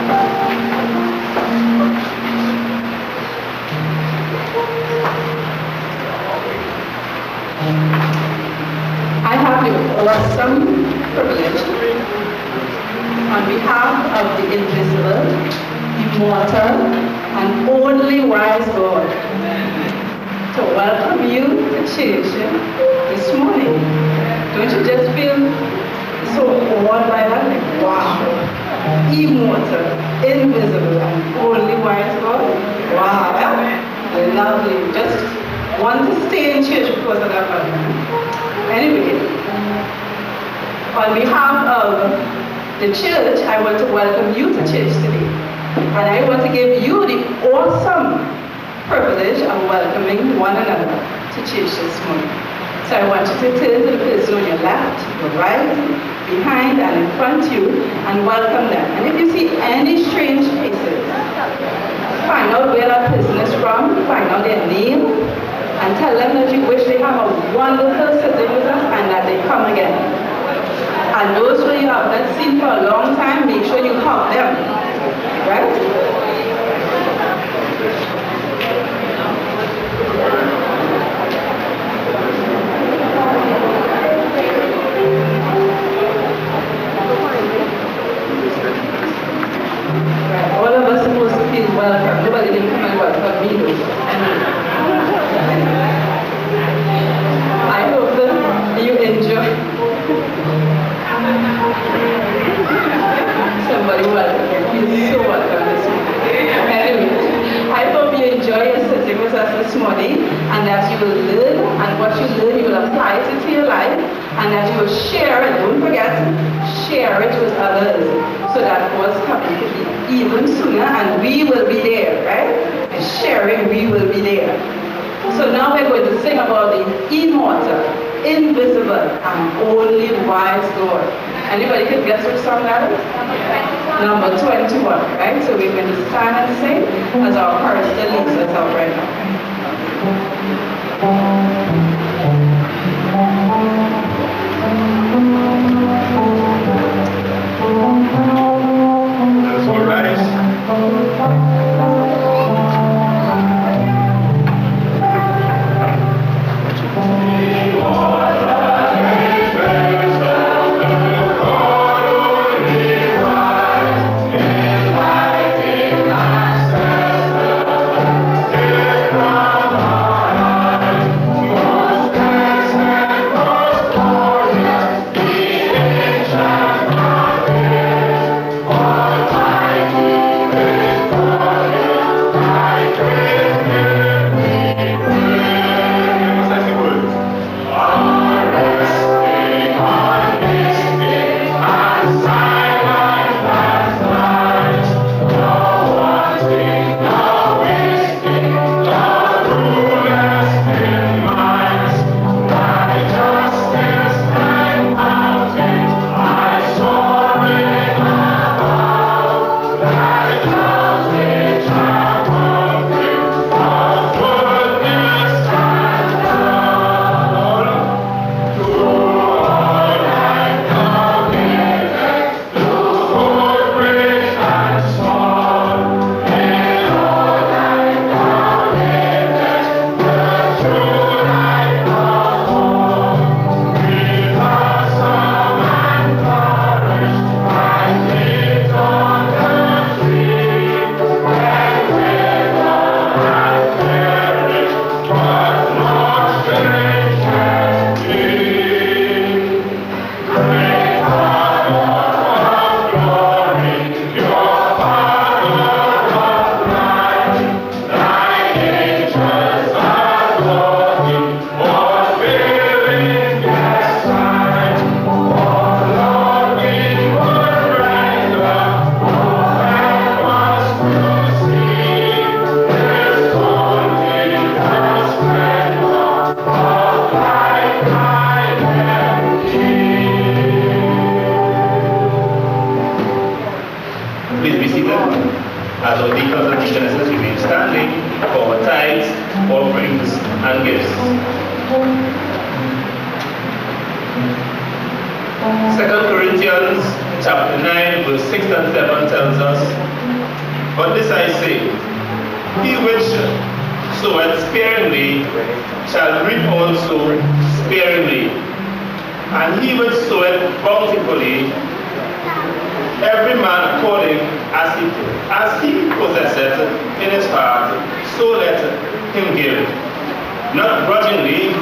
I have the awesome privilege on behalf of the invisible, immortal, and only wise God to welcome you to church this morning. Don't you just feel so awed by that? Like, wow, immortal, invisible, and only wise God? Wow, lovely. Just want to stay in church because of that. Anyway, on behalf of the church, I want to welcome you to church today. And I want to give you the awesome privilege of welcoming one another to church this morning. So I want you to turn to the person on your left, your right, behind, and in front of you, and welcome them. And if you see any strange faces, find out where that person is from, find out their name, and tell them that you wish they have a wonderful sitting with us and that they come again. And those who you have not seen for a long time, make sure you hug them. Right? All of us supposed to feel welcome. Nobody didn't come and welcome me though. I hope that you enjoy. Somebody welcome you. You're so welcome this morning. Anyway, I hope you enjoy your sitting with us this morning and that you will learn, and what you learn you will apply it to your life, and that you will share it. Don't forget, share it with others so that God's coming to be even sooner, and we will be there, right? And sharing, we will be there. So now we're going to sing about the immortal, invisible, and only wise God. Anybody can guess which song that is? Number 21, right? So we're going to stand and sing as our chorister leads us out right now. Let's all rise. As our deacons and deaconesses remain standing for our tithes, offerings, and gifts. 2 Corinthians chapter 9, verse 6 and 7 tells us, But this I say, he which soweth sparingly shall reap also sparingly. And he which soweth bountifully, every man according as he possesseth in his heart, so let him give, not grudgingly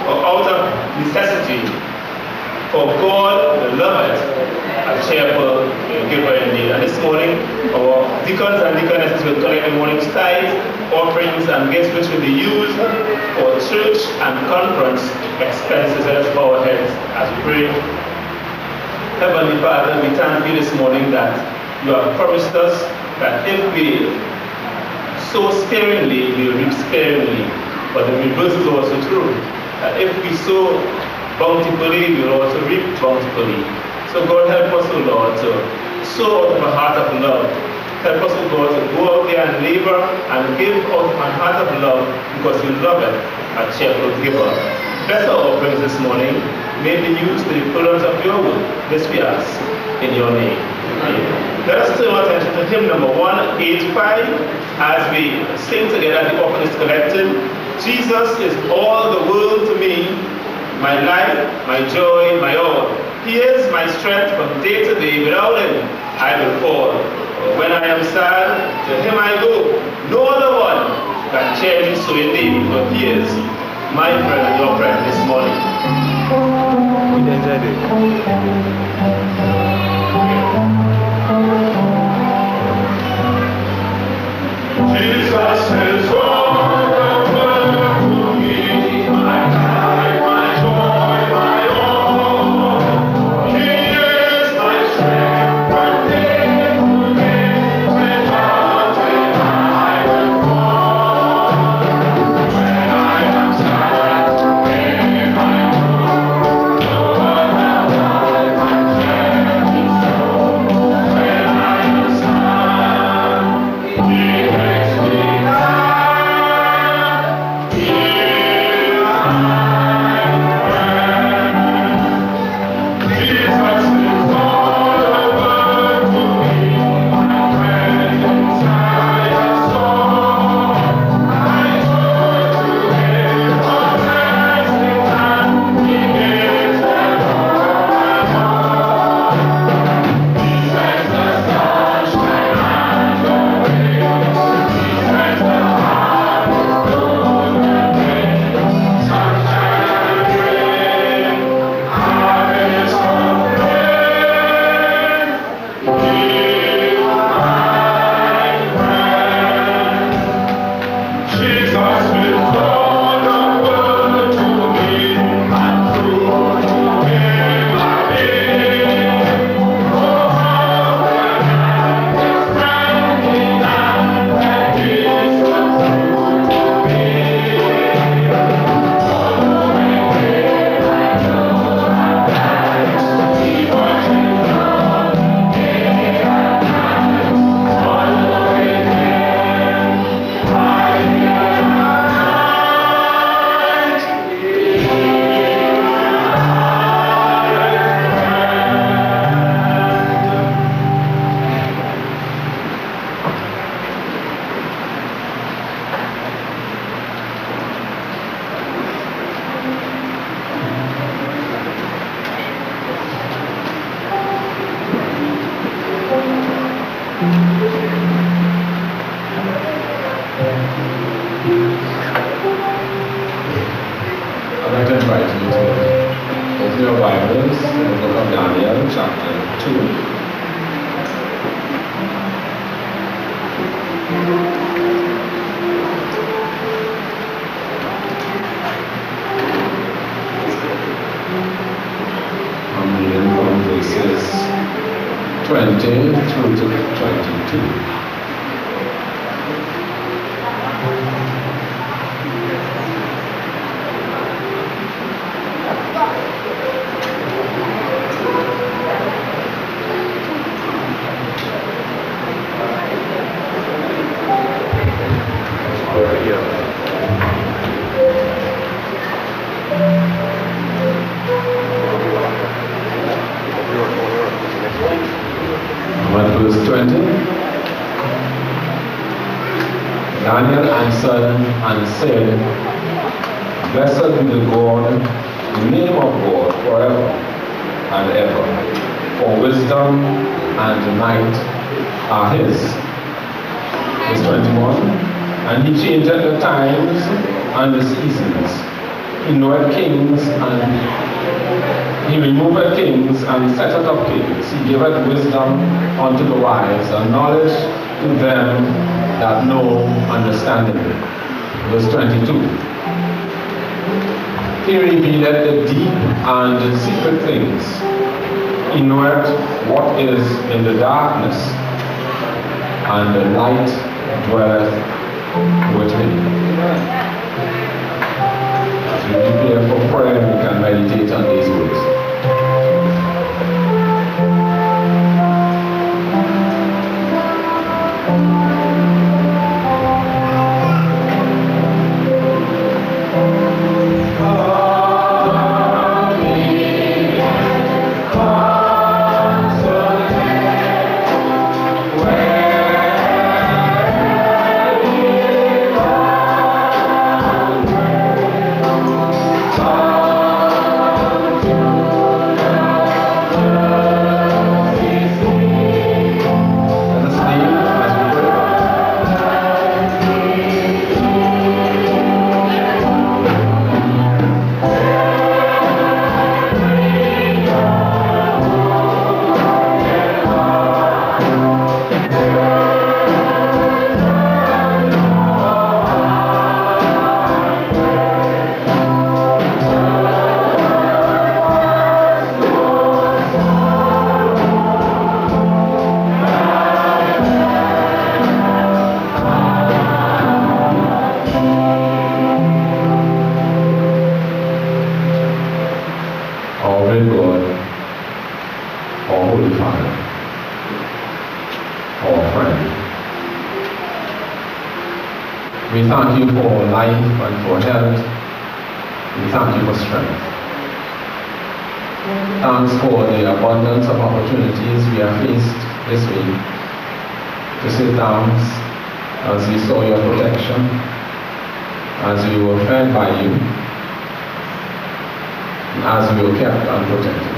or out of necessity. For God loveth a cheerful giver indeed. And this morning, our deacons and deaconesses will collect the morning's tithes, offerings, and gifts which will be used for church and conference expenses. Let us bow our heads as we pray. Heavenly Father, we thank you this morning that you have promised us that if we sow sparingly, we will reap sparingly. But the reverse is also true. That if we sow bountifully, we will also reap bountifully. So God, help us, O Lord, to sow out of a heart of love. Help us, O God, to go out there and labor and give out of a heart of love because we love it, a cheerful giver. Bless our offerings this morning. May be used to the furtherance of your will. This we ask in your name. Amen. Let us turn our attention to hymn number 185 as we sing together as the offering is collected. Jesus is all the world to me, my life, my joy, my all. He is my strength from day to day. Without him, I will fall. When I am sad, to him I go. No other one can cheer me so indeed, for he is my friend and your friend this morning. We enjoyed it. Jesus is all the world to me, my life, my joy, my all. He is my strength from day to day. Without him I will fall. When I am sad, to him I go. No other one can cheer me so. When I am sad, he makes me I'd like to invite you to open your Bibles in the book of Daniel, chapter 2. I'm reading from verses 20 through to 22. Verse 20. Daniel answered and said, Blessed be the God, the name of God forever and ever. For wisdom and might are his. Verse 21. And he changeth the times and the seasons. He knoweth kings and he removeth kings and setteth up kings. He giveth wisdom unto the wise and knowledge to them that know understanding. Verse 22. He revealeth the deep and secret things. He knoweth what is in the darkness, and the light dwelleth with him. As we prepare for prayer, we can meditate on these words. We thank you for life and for health. We thank you for strength. Thanks for the abundance of opportunities we have faced this week to say thanks as we saw your protection, as we were fed by you, and as we were kept and protected.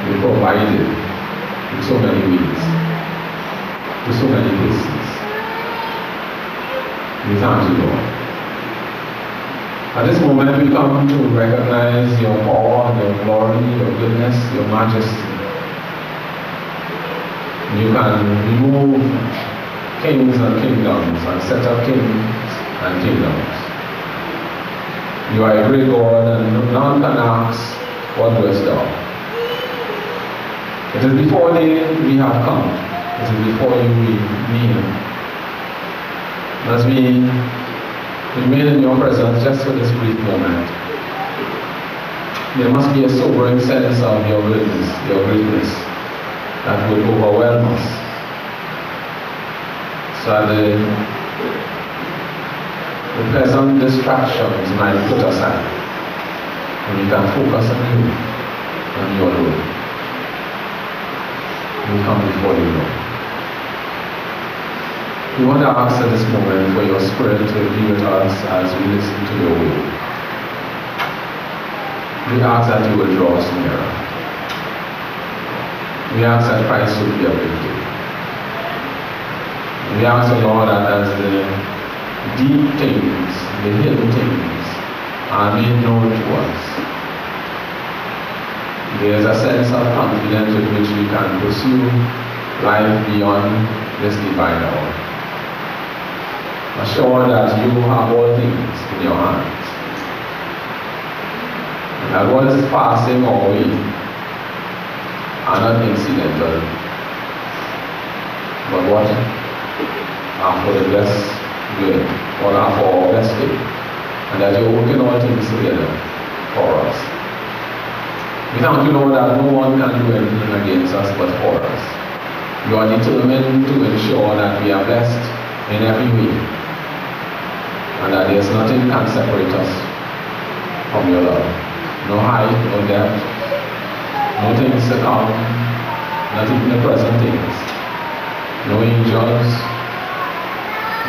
You provided in so many ways, to so many places. We thank you, Lord. At this moment we come to recognize your power, your glory, your goodness, your majesty. You can remove kings and kingdoms and set up kings and kingdoms. You are a great God and none can ask, what doest thou? It is before thee we have come. It is before you we kneel. As we remain in your presence just for this brief moment, there must be a sobering sense of your goodness, your greatness, that will overwhelm us. So that the pleasant distractions might put aside, and we can focus on you, on your Lord. We come before you, Lord. We want to ask at this moment for your Spirit to be with us as we listen to your word. We ask that you will draw us nearer. We ask that Christ will be uplifted. We ask the Lord that as the deep things, the hidden things are made known to us, there is a sense of confidence with which we can pursue life beyond this divine hour. Assure that you have all things in your hands. And that what is passing our way are not incidental, but what are for the blessed good, what are for our best good, and that you're working all things together for us. We thank you, Lord, that no one can do anything against us but for us. You are determined to ensure that we are blessed in every way, and that there is nothing can separate us from your love. No height, no depth, no things to come, not even the present things. No angels,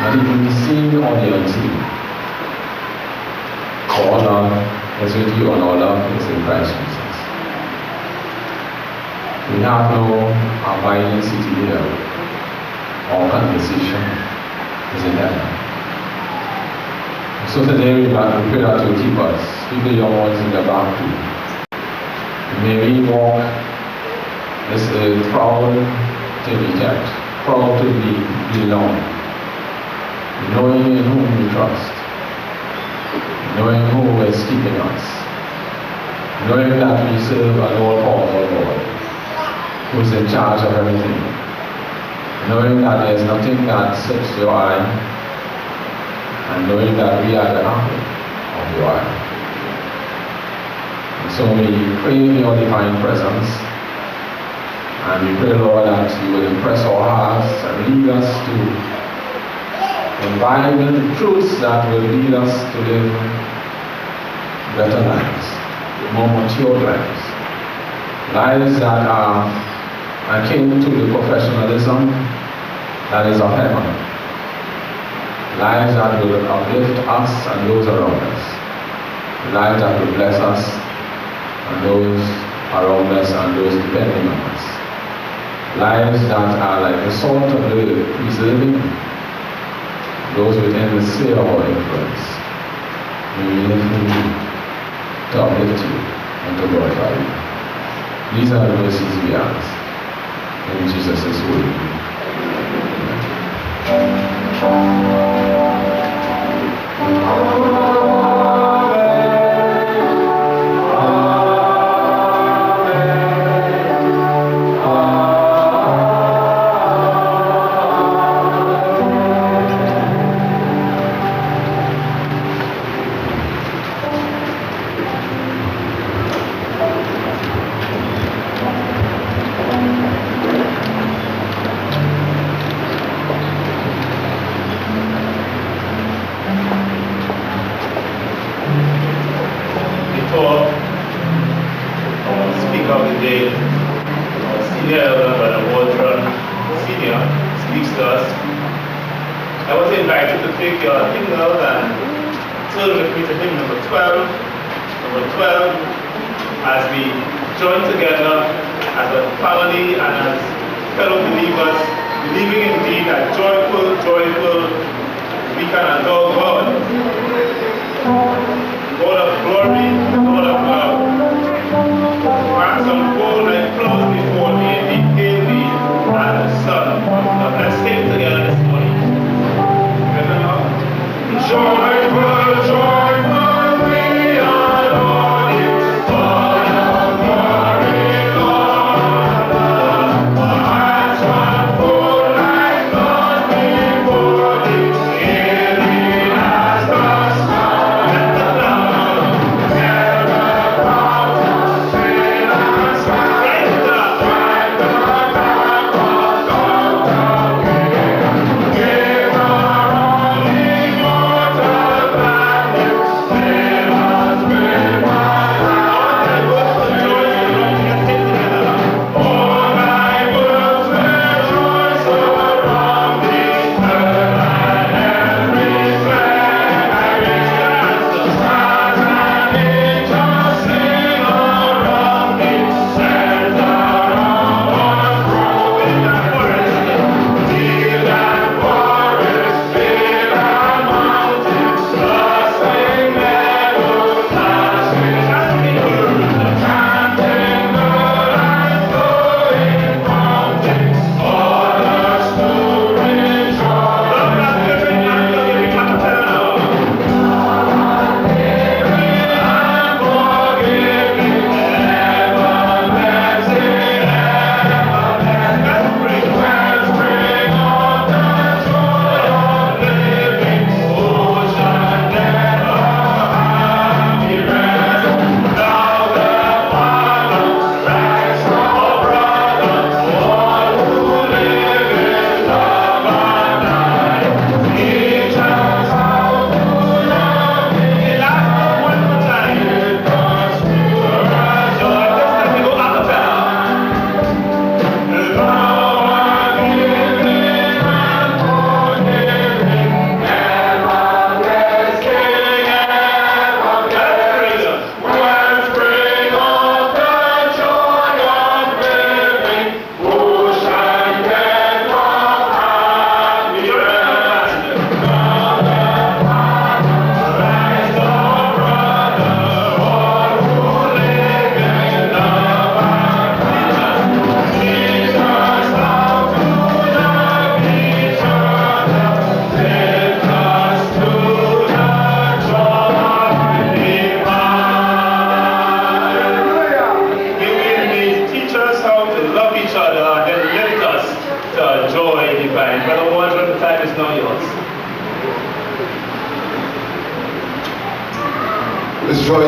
not even the seen or the unseen. For all love is with you, and all love is in Christ Jesus. We have no abiding city here. Our conversation is in heaven. So today we pray that you keep us, keep the young ones in the back too. May we walk this earth proud to be kept, proud to belong, knowing in whom we trust, knowing who is keeping us, knowing that we serve an all-powerful God who is in charge of everything, knowing that there is nothing that sets your eye, and knowing that we are the apple of your eye. And so we crave your divine presence, and we pray, Lord, that you will impress our hearts and lead us to imbibe the truths that will lead us to live better lives, more mature lives, lives that are akin to the professionalism that is of heaven, lives that will uplift us and those around us, lives that will bless us and those around us and those depending on us, lives that are like the salt of the earth, preserving those within the sphere of our influence. May we live for you, to uplift you and to glorify you. These are the mercies we ask. In Jesus' holy name. Yeah.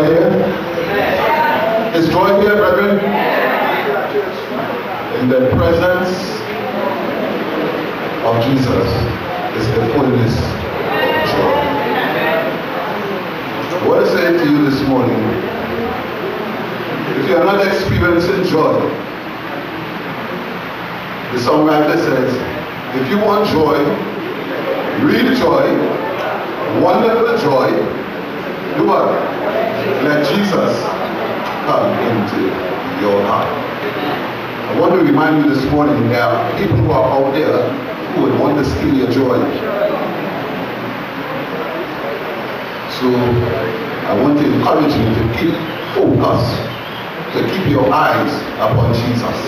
joy here? Is joy here, brethren? In the presence of Jesus is the fullness of joy. I want to say to you this morning, if you are not experiencing joy, the songwriter says, if you want joy, real joy, wonderful joy, do what? Let Jesus come into your heart. I want to remind you this morning, there are people who are out there who would want to steal your joy. So I want to encourage you to keep focused, to keep your eyes upon Jesus.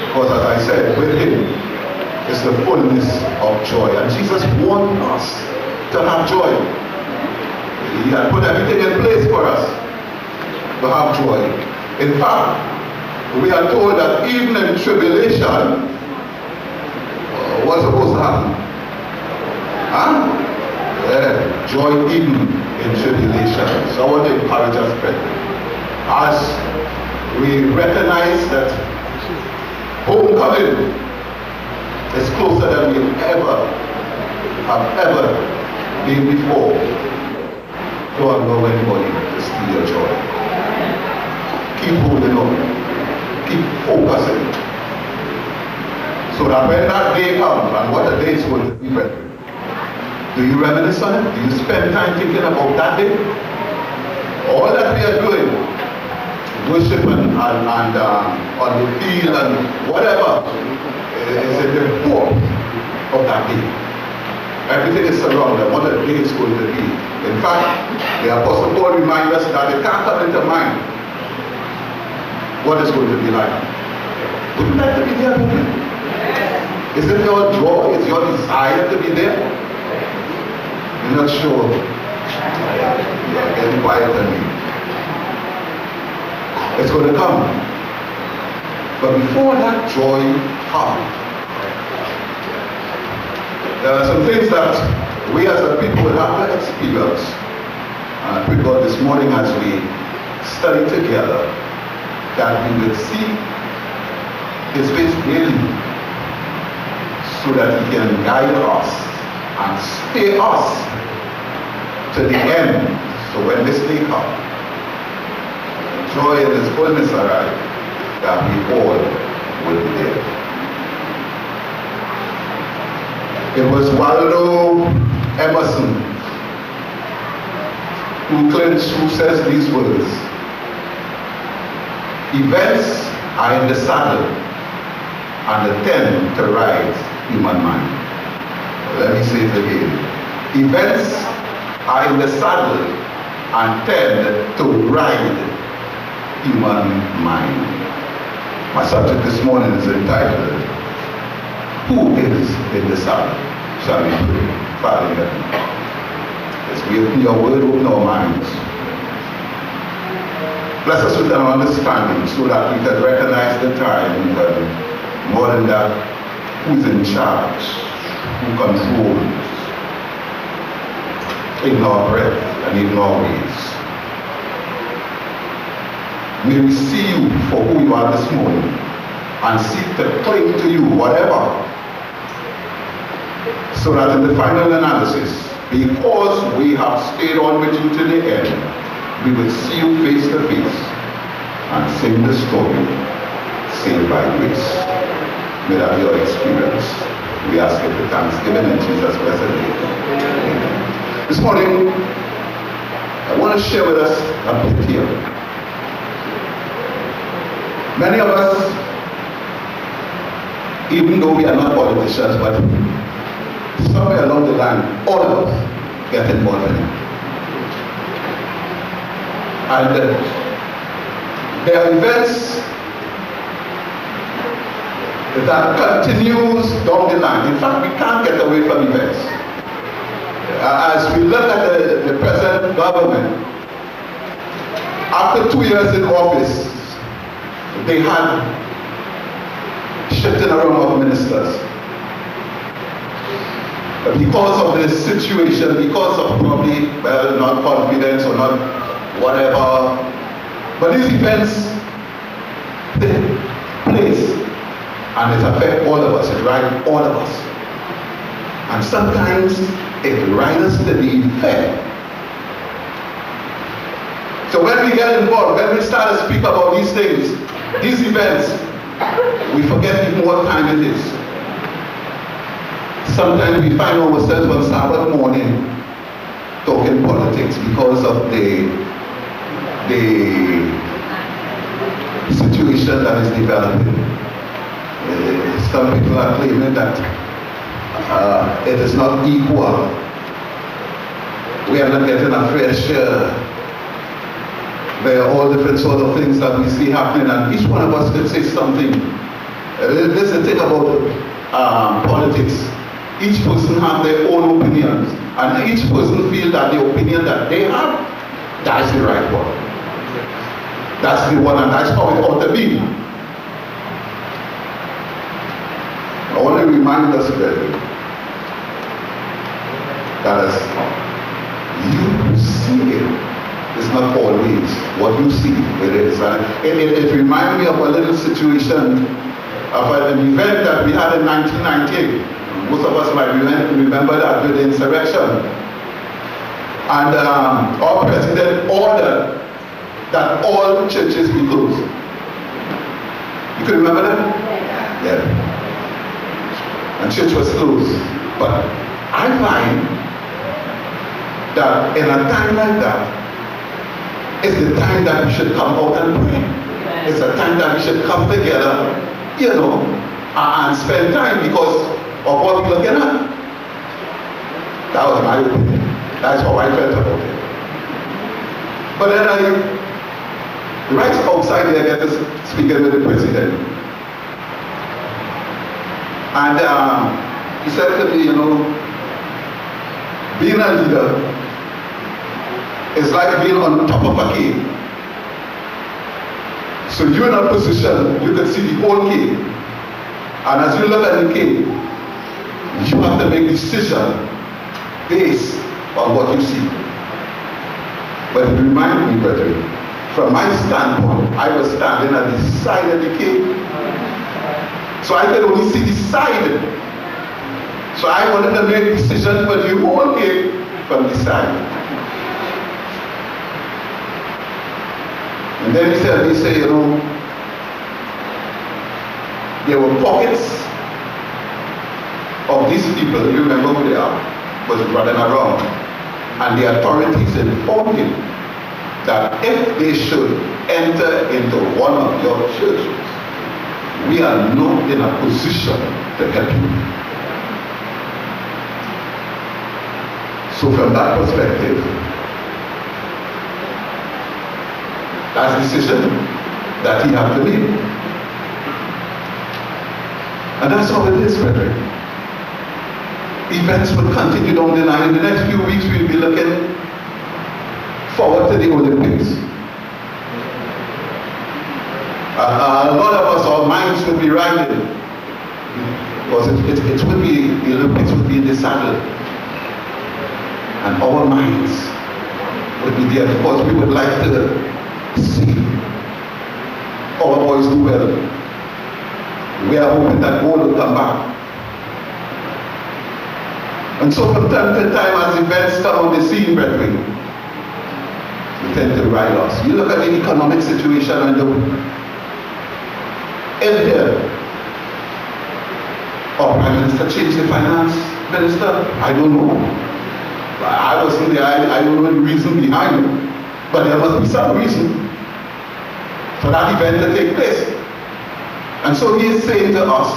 Because as I said, with him is the fullness of joy. And Jesus wants us to have joy. He had put everything in place for us to have joy. In fact, we are told that even in tribulation, what's supposed to happen? Joy even in tribulation. So I want to encourage us, brethren, as we recognize that homecoming is closer than we have ever been before. Don't allow anybody to steal your joy. Keep holding on. Keep focusing. So that when that day comes, and what the day is going to be, brethren, do you reminisce on it? Do you spend time thinking about that day? All that we are doing, worshiping and on the field and whatever, is in the hope of that day. Everything is surrounded. What the day is going to be. In fact, the Apostle Paul reminds us that it can't come into mind what it's going to be like. Would you like to be there with me? Is it your joy? Is your desire to be there? You're not sure. You're getting quiet on me. It's going to come. But before that joy comes, there are some things that we as a people will have to experience. And I pray God this morning as we study together that we will see his face daily so that he can guide us and stay us to the end. So when this day comes, joy and his fullness arrive, that we all will be there. It was Waldo Emerson who says these words: events are in the saddle and attend to ride human mind. Let me say it again. Events are in the saddle and tend to ride human mind. My subject this morning is entitled, who is in the saddle? Shall we pray? Father in heaven, as we open your word, open our minds. Bless us with an understanding so that we can recognize the time, and more than that, who's in charge, who controls in our breath and in our ways. May we see you for who you are this morning and seek to cling to you, whatever, so that in the final analysis, because we have stayed on with you to the end, we will see you face to face and sing the story, saved by grace. May that be your experience. We ask it with thanksgiving in Jesus' blessed name. Amen. This morning, I want to share with us a bit here. Many of us, even though we are not politicians, but somewhere along the line, all of us get involved in it. And there are events that continues down the line. In fact, we can't get away from events. As we look at the present government, after 2 years in office, they had shifting around of ministers. Because of this situation, because of probably, not confidence or not whatever. But these events take place and it affects all of us, it rides all of us. And sometimes it rises to the effect. So when we get involved, when we start to speak about these things, these events, we forget even what time it is. Sometimes we find ourselves on Sabbath morning talking politics because of the situation that is developing. Some people are claiming that it is not equal. We are not getting a fair share. There are all different sort of things that we see happening, and each one of us could say something. This is the thing about politics. Each person has their own opinions, and each person feels that the opinion that they have, that's the right one. That's the one, and that's how it ought to be. I want to remind us, brethren, that as you see it's not always what you see it is. It reminds me of a little situation of an event that we had in 1998. Most of us might remember that with the insurrection. And our president ordered that all churches be closed. You can remember that? Yeah. And church was closed. But I find that in a time like that, it's the time that we should come out and pray. It's a time that we should come together, and spend time because of what we're looking at. That was my opinion. That's how I felt about it. But then right outside there, I get to speaking with the president. And he said to me, being a leader is like being on top of a cave. So you're in a position, you can see the whole cave. And as you look at the cave, you have to make decision based on what you see. But it reminds me, brethren, from my standpoint, I was standing at the side of the cave. So I could only see the side. So I wanted to make decision for the whole cave from the side. And then he said, there were pockets of these people, you remember who they are, was running around. And the authorities informed him that if they should enter into one of your churches, we are not in a position to help you. So from that perspective, that's the decision that he had to make. And that's how it is, brethren. Events will continue down the line. In the next few weeks, we'll be looking forward to the Olympics. A lot of us, our minds will be riding. Because it will be, the Olympics will be in the saddle. And our minds will be there because we would like to see our boys do well. We are hoping that goal will come back. And so from time to time, as events come on the scene, brethren, we tend to rile us. You look at the economic situation and India, our Prime Minister changed the finance minister. I don't know. I wasn't there. I don't know the reason behind it. But there must be some reason for that event to take place. And so he is saying to us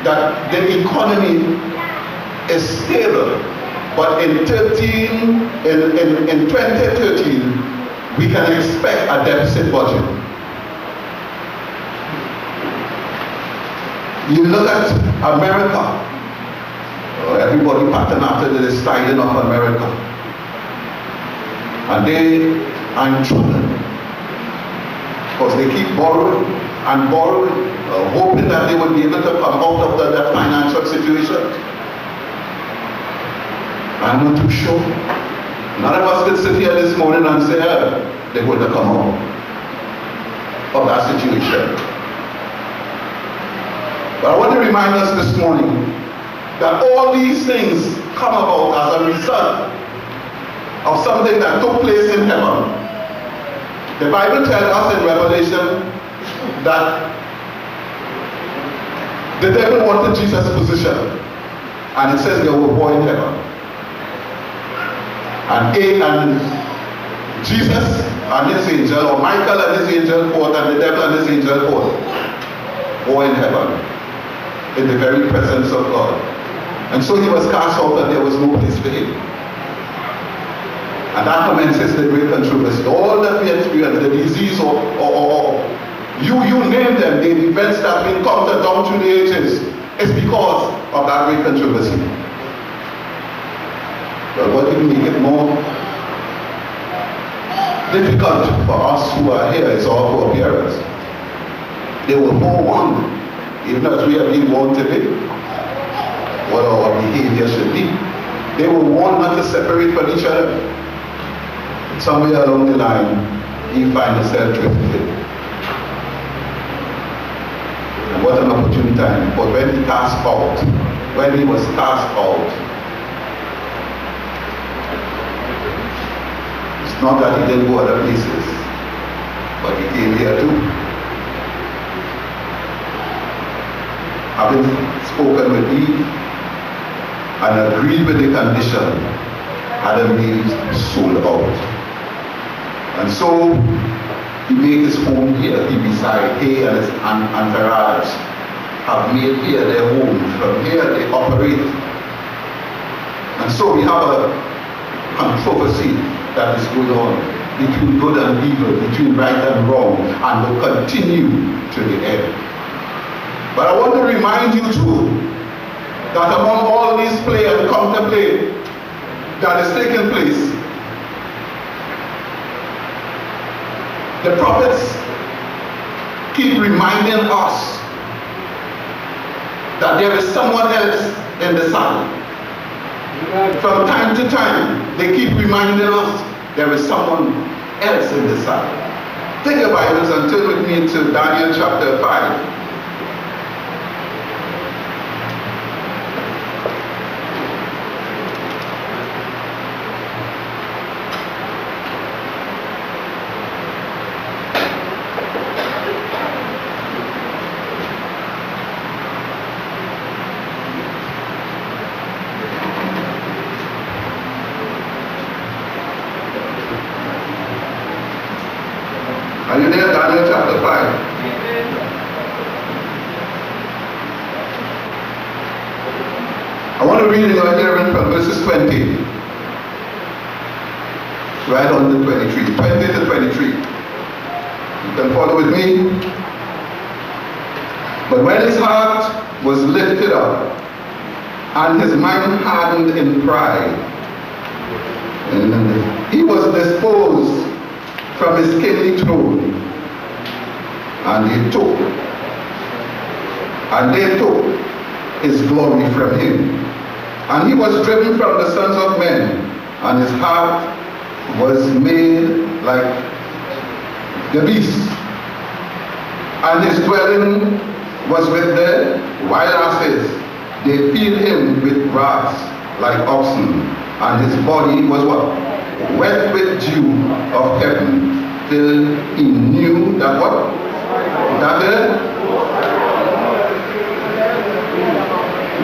that the economy is stable, but in 2013, we can expect a deficit budget. You look at America, everybody pattern after the styling of America. And they are in trouble because they keep borrowing and borrowing, hoping that they will be able to come out of that financial situation. I'm not too sure None of us could sit here this morning and say, they're going to come out of that situation. But I want to remind us this morning that all these things come about as a result of something that took place in heaven. The Bible tells us in Revelation that the devil wanted Jesus' position, and it says there were war in heaven. And Jesus and his angel, or Michael and his angel fought, and the devil and his angel fought. War in heaven, in the very presence of God. And so he was cast out, and there was no place for him. And that commences the great controversy. All that we experience, the disease or you name them, the events that we encounter down through the ages, is because of that great controversy. But what will make it more difficult for us who are here is our forbearance. They were forewarned, even as we have been warned today, what our behavior should be. They were warned not to separate from each other. Somewhere along the line, you find yourself drifting. And what an opportune time. But when he was cast out, it's not that he didn't go other places, but he came here too. Having spoken with Eve and agreed with the condition, Adam made his soul out. And so he made his home here. He beside he and his entourage have made here their home. From here they operate. And so we have a controversy that is going on between good and evil, between right and wrong, and will continue to the end. But I want to remind you too that among all these play and counterplay that is taking place, the prophets keep reminding us that there is someone else in the sun. From time to time, they keep reminding us there is someone else in the sun. Take your Bibles and turn with me to Daniel chapter 5. Are you there? Daniel chapter 5. I want to read in your hearing from verses 20 right on to 23. 20 to 23. You can follow with me. But when his heart was lifted up and his mind hardened in pride, and he was disposed from his kingly throne, and they took his glory from him, and he was driven from the sons of men, and his heart was made like the beast, and his dwelling was with the wild asses. They feed him with grass like oxen, and his body was what? Wet with dew of heaven, till he knew that what? That the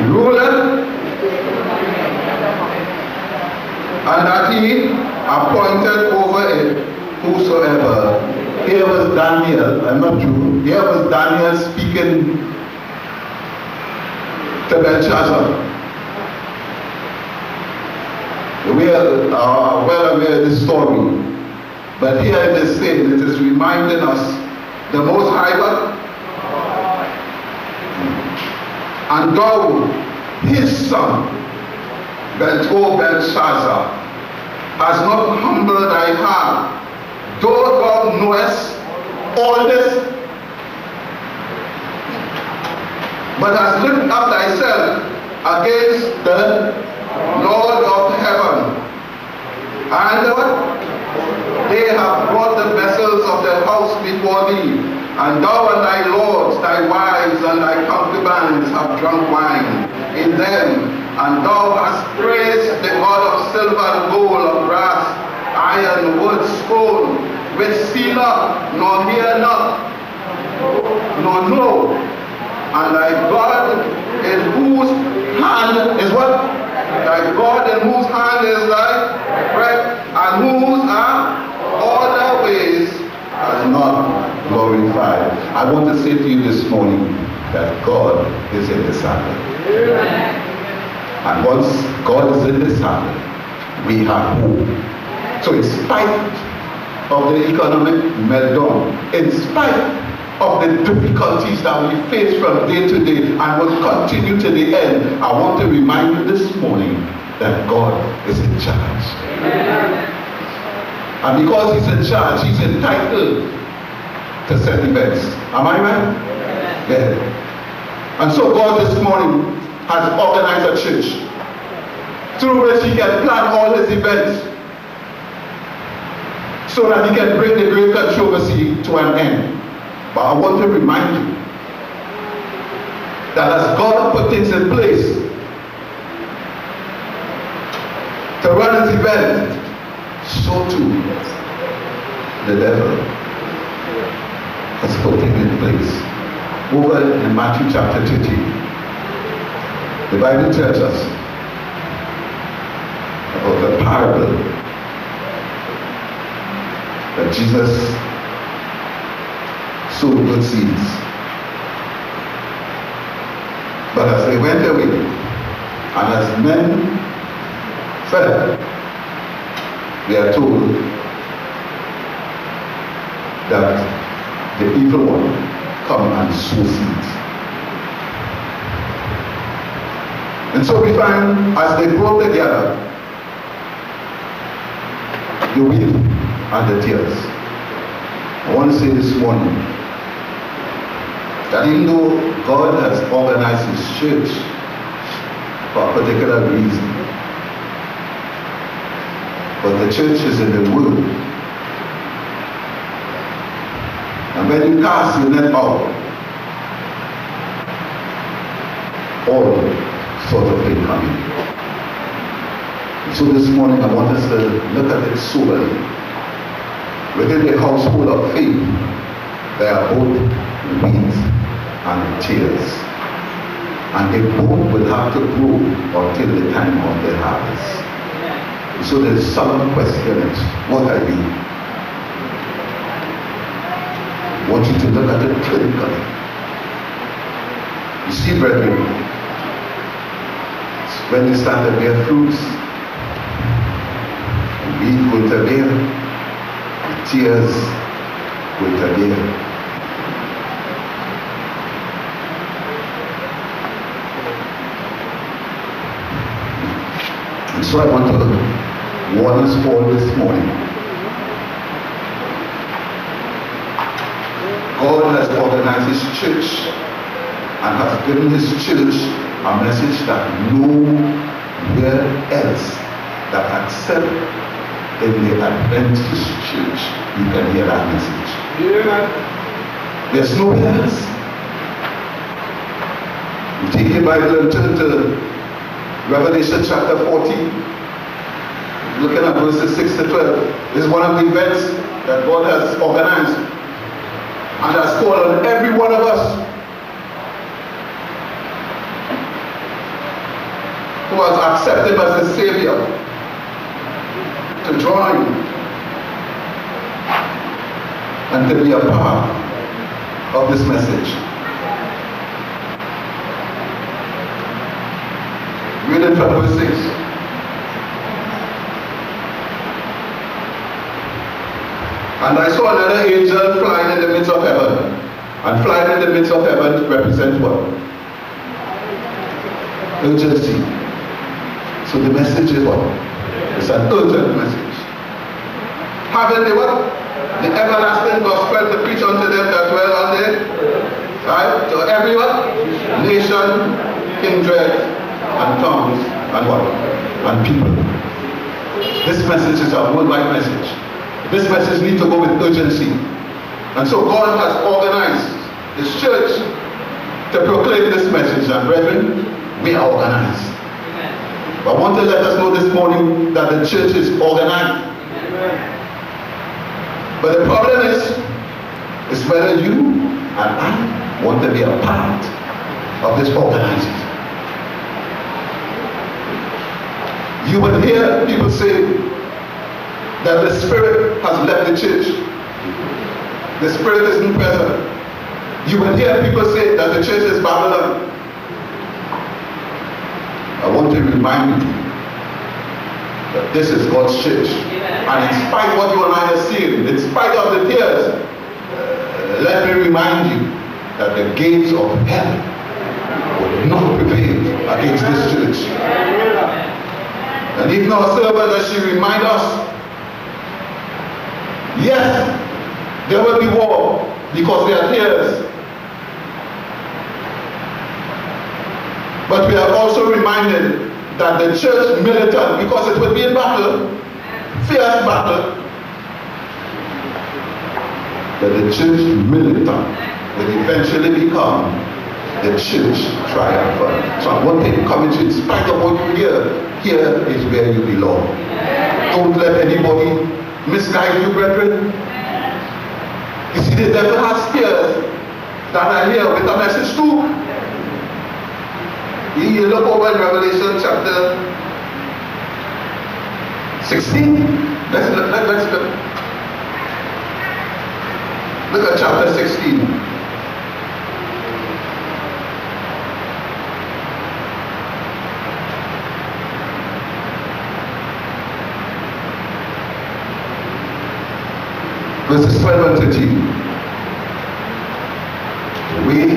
ruler, and that he appointed over it whosoever. Here was Daniel, I'm not Jew, here was Daniel speaking to Belshazzar. We are well aware of this story, but here it is saying, it is reminding us the Most High God, and thou, his son, Belshazzar, has not humbled thy heart, though thou knowest all this, but has lifted up thyself against the Lord of heaven, And what? They have brought the vessels of the house before thee, and thou and thy lords, thy wives, and thy concubines have drunk wine in them, and thou hast praised the God of silver and gold, of brass, iron, wood, stone, which see not, nor hear not, nor know, and thy God in whose hand is what? Thy God in whose hand is thy breath, and whose are all thy ways has not glorified. I want to say to you this morning that God is in the Sabbath. And once God is in the Sabbath, we have hope. So in spite of the economic meltdown, in spite of the difficulties that we face from day to day and will continue to the end, I want to remind you this morning that God is in charge. And because he's in charge, he's entitled to set events. Am I right? Yeah. And so God this morning has organized a church through which he can plan all his events so that he can bring the great controversy to an end. But I want to remind you that as God put things in place to run his event, so too the devil has put things in place. Over in Matthew chapter 13, the Bible tells us about the parable that Jesus sowed good seeds. But as they went away, and as men fell, we are told that the evil one come and sow seeds. And so we find as they grow together, the wheat and the tears. I want to say this morning that even though God has organized his church for a particular reason, but the church is in the world. And when you cast your net out, all sorts of things come in. So this morning I want us to look at it soberly. Within the household of faith, there are both wheat and tares. And they both will have to grow until the time of the harvest. So there's some questions. What are you? I want you to look at it critically. You see, brethren, when you start to bear fruits, wheat will to bear, tears will to bear. And so I want to warn us all this morning. God has organized his church and has given his church a message that nowhere else that except in the Adventist church you can hear that message. There's nowhere else. You take your Bible and turn to Revelation chapter 14. Looking at verses 6 to 12. This is one of the events that God has organized and has called on every one of us who has accepted him as a Savior to join and to be a part of this message. Reading from verse 6. And I saw another angel flying in the midst of heaven. And flying in the midst of heaven represents what? Urgency. So the message is what? It's an urgent message. Having the what? The everlasting gospel to preach unto them that dwell on the right? To everyone, nation, kindred, and tongues, and what? And people. This message is a worldwide message. This message needs to go with urgency. And so God has organized His church to proclaim this message. And brethren, we are organized. I want to let us know this morning that the church is organized. But the problem is whether you and I want to be a part of this organizing. You will hear people say that the Spirit has left the church. The Spirit isn't present. You will hear people say that the church is Babylon. I want to remind you that this is God's church. And in spite of what you and I are seeing, in spite of the tears, let me remind you that the gates of hell will not prevail against this church. And even our servant, as she reminds us, yes, there will be war because there are tears. But we are also reminded that the church militant, because it will be a battle, fierce battle, that the church militant will eventually become the church triumphant. So I want to encourage you, in spite of what you hear, here is where you belong. Don't let anybody misguide you, brethren. You see, the devil has fears that are here with a message too. You look over in Revelation chapter 16. Let's look at chapter 16. Verses 12 and 13.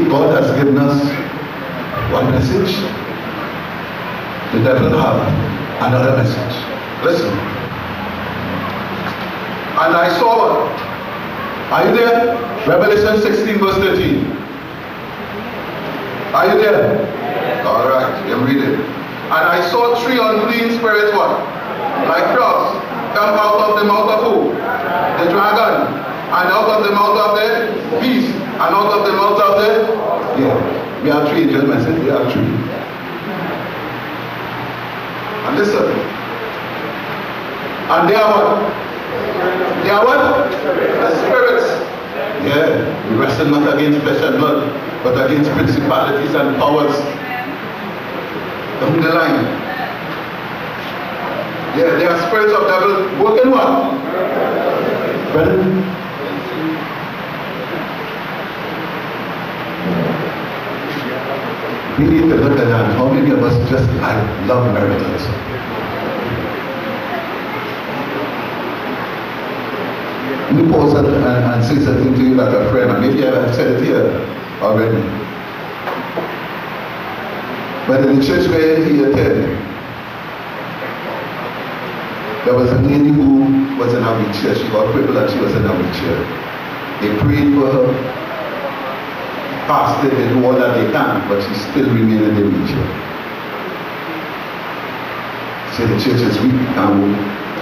God has given us one message. The devil have another message. Listen. And I saw, are you there? Revelation 16 verse 13. Are you there? Yes. All right, I'm reading. And I saw 3 unclean spirits, what? Like frogs, come out of the mouth of who? The dragon. And out of the mouth of the beast. And out of the mouth of the... Yeah. We are 3, gentlemen. Said we are 3. And listen. And they are what? They are what? The spirits. Yeah. We wrestle not against flesh and blood, but against principalities and powers. Down the line. Yeah, they are spirits of devil working what? Brethren. We need to look at that. How many of us just, I love miracles. Let me pause and say something to you like a friend, and maybe I've said it here already. But in the church where he attended, there was a lady who was in a wheelchair. She got crippled and she was in a wheelchair. They prayed for her. Pastor, they do all that they can, but she still remains in the wheelchair. So the church is weak now.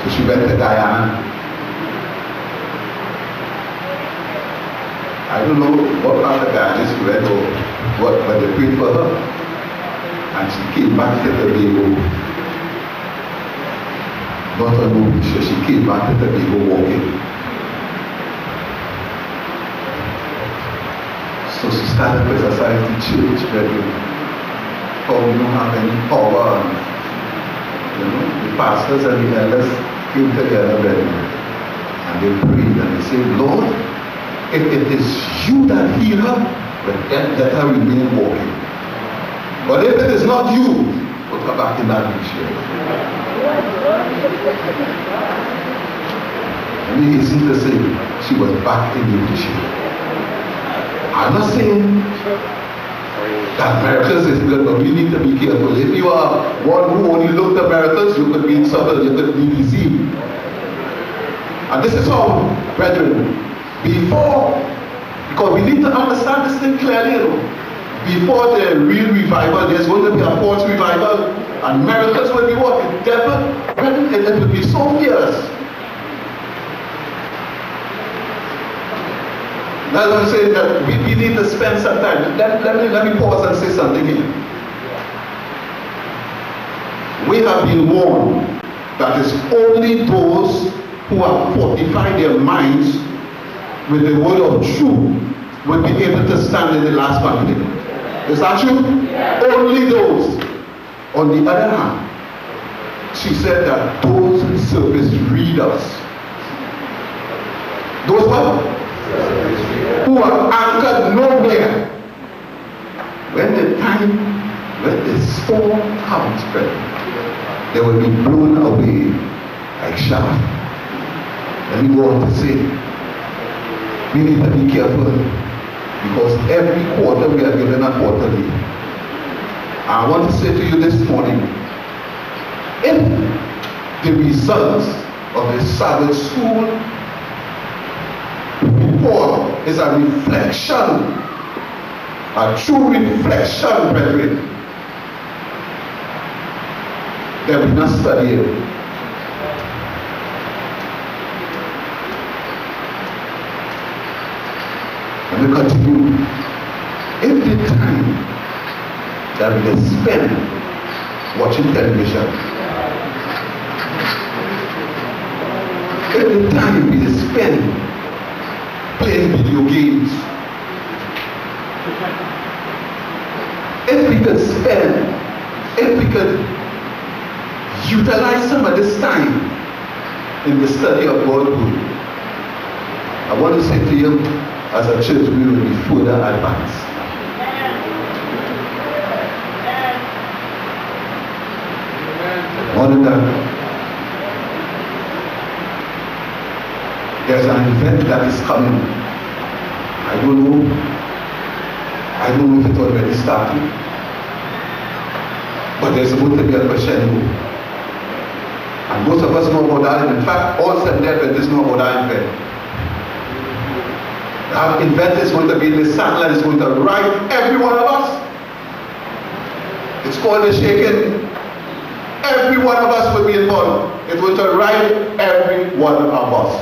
So she went to Guyana. I don't know what part of Guyana she went or what, but they prayed for her. And she came back to Tobago. Not on no wheelchair, she came back to Tobago walking. So she started with a society church, brethren. Oh, we don't have any power. The pastors and the elders came together, brethren. And they prayed and they said, Lord, if it is you that heal her, let her remain walking. But if it is not you, put her back in that wheelchair. And he hastened to say, she was back in the wheelchair. I'm not saying that miracles is good, but we need to be careful. If you are one who only looked at miracles, you could be in trouble, you could be deceived. And this is how, brethren, because we need to understand this thing clearly. before the real revival, there's going to be a false revival, and miracles will be what? The devil, it will be so fierce. That's what I'm saying, that we need to spend some time. Let me pause and say something here. We have been warned that it's only those who have fortified their minds with the word of truth will be able to stand in the last conflict. Is that true? Yeah. Only those. On the other hand, she said that those service readers, those what? Who are anchored nowhere, when the storm comes, they will be blown away like chaff. Let me go on to say, we need to be careful, because every quarter we are given a quarterly. I want to say to you this morning, if the results of the Sabbath school report is a reflection, a true reflection, brethren, then we must study it. And we continue. Every time that we spend watching television, every time we spend playing video games, if we could utilize some of this time in the study of God's word, I want to say to you, as a church, we will be further advanced. More than that, there's an event that is coming. I don't know if it already started, but there's going to be a crescendo. And most of us know about that. In fact, all Seventh-day Adventists know about that event. That event is going to be in the satellite, it's going to ride every one of us. It's called the shaking. Every one of us will be involved. It's going to ride every one of us.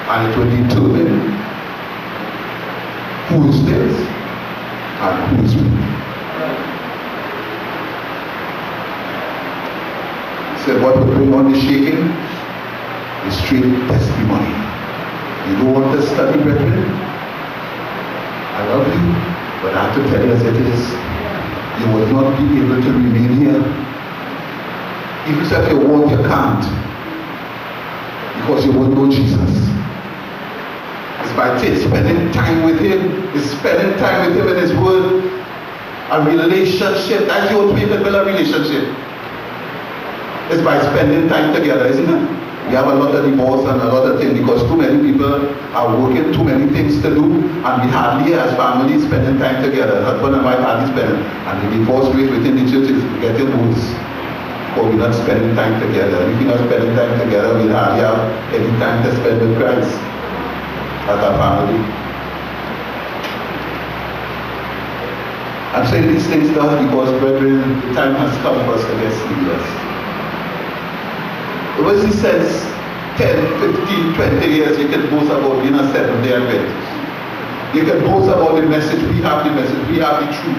And it will determine who is this and who is me. So what will bring on the shaking is straight testimony. You don't want to study, brethren? I love you, but I have to tell you as it is, you will not be able to remain here. Even if you want, you can't, because you won't know Jesus. It's by spending time with him, it's spending time with him in his word, a relationship. That's the only way you can build a relationship. It's by spending time together, isn't it? We have a lot of divorce and a lot of things because too many people are working, too many things to do, and we hardly as families spending time together. Husband and wife hardly spending, and the divorce rate within the church is getting worse. Or we're not spending time together. If we're not spending time together, we hardly have any time to spend with Christ as a family. I'm saying these things now because, brethren, the time has come for us to get serious. Because he says 10, 15, 20 years you can boast about being a Seventh-day Adventist. You can boast about the message. We have the message. We have the truth.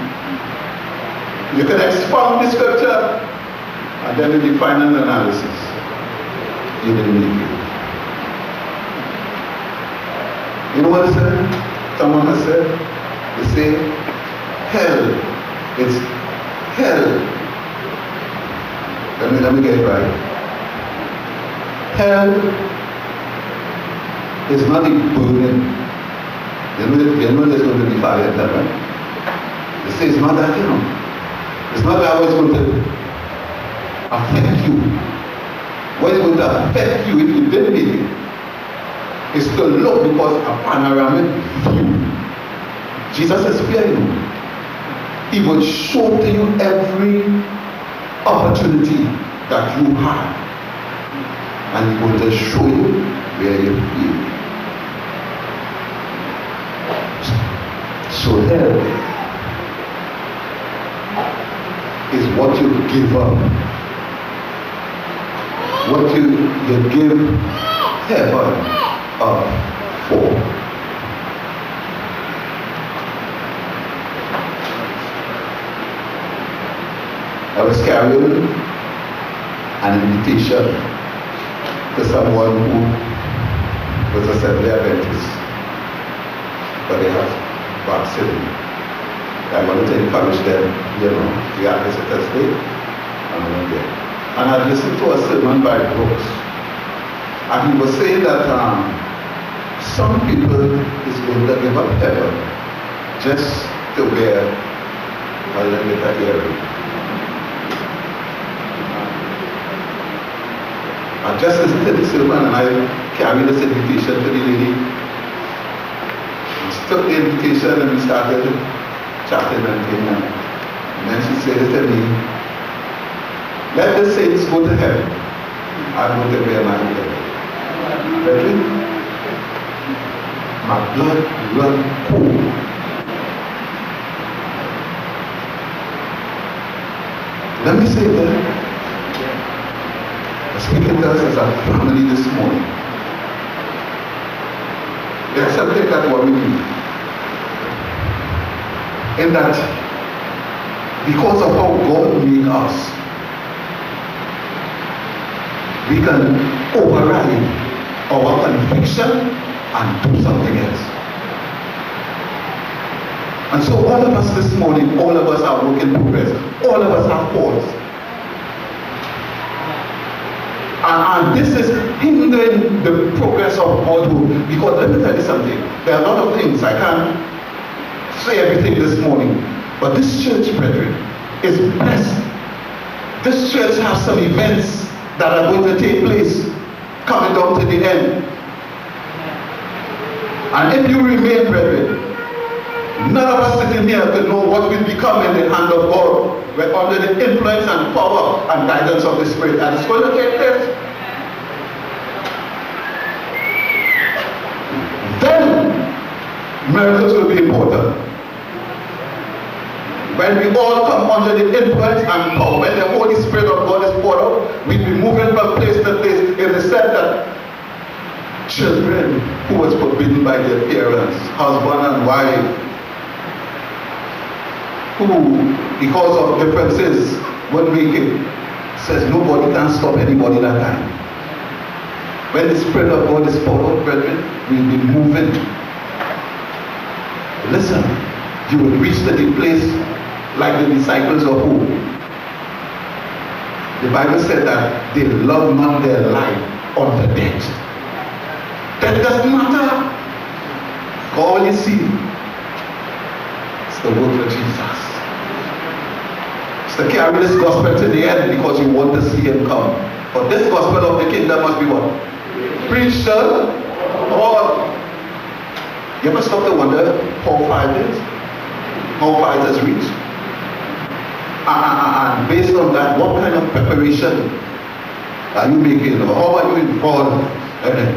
You can expound the scripture, and then in the final analysis, you didn't make it. You know what I said? Someone has said, they say, hell, it's hell. Let me get it right. Hell is not a burden. You know there's going to be fire in hell, right? They say it's not that, It's not that it's going to affect you. What is going to affect you if you didn't make it is to look because a panoramic view. Jesus is sparing you. He will show to you every opportunity that you have. And He will just show you where you feel. So hell is what you give up. What you give heaven up for. I was carrying an invitation to someone who was a Seventh-day Adventist, but they have backslidden. I wanted to encourage them, the Visitors Day, and I went there. And I listened to a sermon by Brooks, and he was saying that some people is going to give up heaven just to wear a little bit of earring. I just listened to the sermon and I carried this invitation to the lady. She took the invitation and we started chatting and things. And then she said to me, let the saints go to heaven. I'm going to wear my hair. Ready? My blood run cold. Let me say that. Speaking to us as a family this morning. There's something that worries me. In that, because of how God made us, we can override our conviction and do something else. And so all of us this morning, all of us are work in progress. All of us have faults. And this is hindering the progress of Godhood. Because let me tell you something, there are a lot of things, I can't say everything this morning, but this church, brethren, is blessed. This church has some events that are going to take place coming down to the end. And if you remain, brethren, none of us sitting here can know what will become in the hand of God. We're under the influence and power and guidance of the Spirit, and it's going to take place. Then miracles will be important. When we all come under the influence and power, when the Holy Spirit of God is poured out, we'll be moving from place to place. It is said that children who was forbidden by their parents, husband and wife, who, because of differences, won't make it, says nobody can stop anybody that time. When the Spirit of God is poured out, brethren, we'll be moving. Listen, you will reach to the place like the disciples of who? The Bible said that they love not their life unto death. That doesn't matter. All you see is the work of Jesus. To carry this gospel to the end because you want to see him come. But this gospel of the kingdom must be what? Preached to all. You ever stop to wonder how far it is? How far it has reached? And based on that, what kind of preparation are you making? Or how are you involved in it?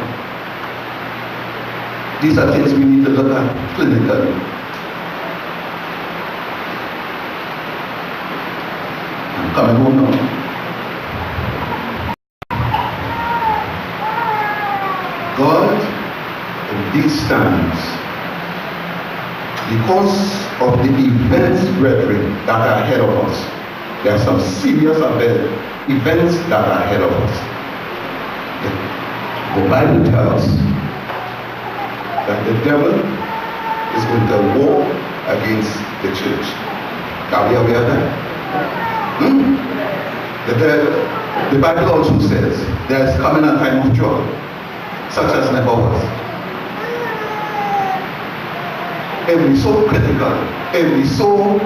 These are things we need to look at clinically. Coming home now. God, in these times, because of the events, brethren, that are ahead of us, there are some serious events that are ahead of us. The Bible tells us that the devil is going to war against the church. Are we aware of that? The Bible also says there is coming a time of trouble, such as never was. It will be so critical, it will be so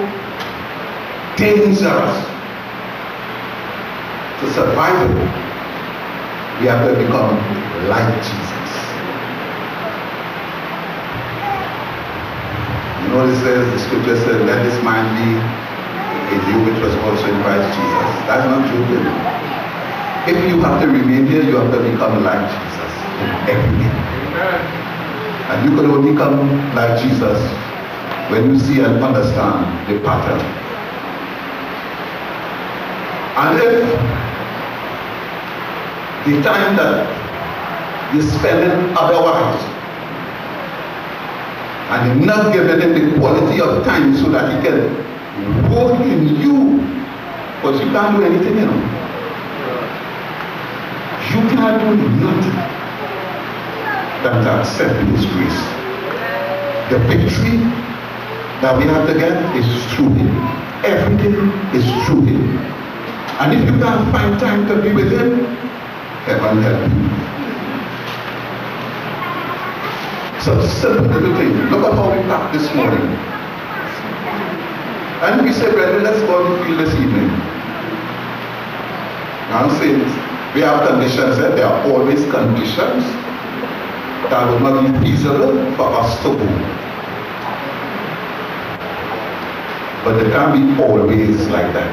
dangerous to survive it. We have to become like Jesus. You know what it says? The scripture says, let this mind be in you which was also in Christ Jesus. That's not joking. If you have to remain here, you have to become like Jesus in everything. And you can only come like Jesus when you see and understand the pattern. And if the time that you're spending otherwise, and you're not giving him the quality of time so that he can work in you, because you can't do anything, you know. You can't do nothing than to accept His grace. The victory that we have to get is through Him. Everything is through Him. And if you can't find time to be with Him, heaven help you. Such a simple little thing. Look at how we packed this morning. And we say, brethren, let's go on the field this evening. Now I'm saying, we have conditions, and there are always conditions that will not be feasible for us to go. But they can't be always like that.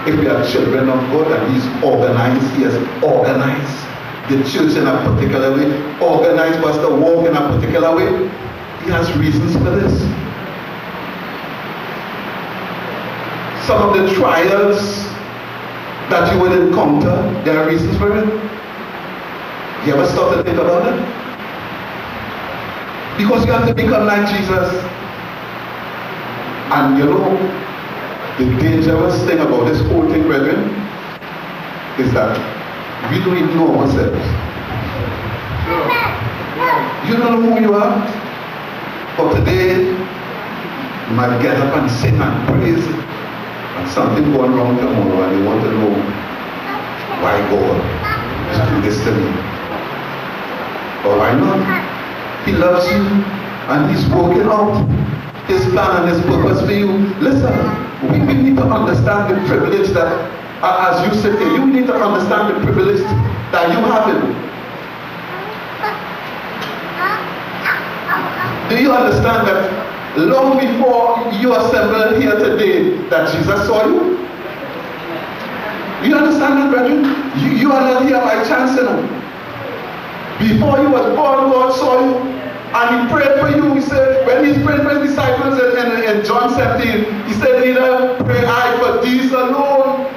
If we are children of God and He's organized, He has organized the church in a particular way, organized for us to walk in a particular way, He has reasons for this. Some of the trials that you will encounter, there are reasons for it. You ever stop to think about it? Because you have to become like Jesus. And you know, the dangerous thing about this whole thing, brethren, is that we don't even know ourselves. You don't know who you are. But today, you might get up and sing and praise, and something going wrong tomorrow, and you want to know why God is doing this to me. But why not? He loves you, and He's working out His plan and His purpose for you. Listen, we need to understand the privilege that, as you sit here, you need to understand the privilege that you have in. Do you understand that long before you assembled here today, that Jesus saw you? You understand that, brethren? You are not here by chance, you know. Before you was born, God saw you. And He prayed for you. He said, when He prayed for His disciples in John 17, He said, neither pray I for these alone.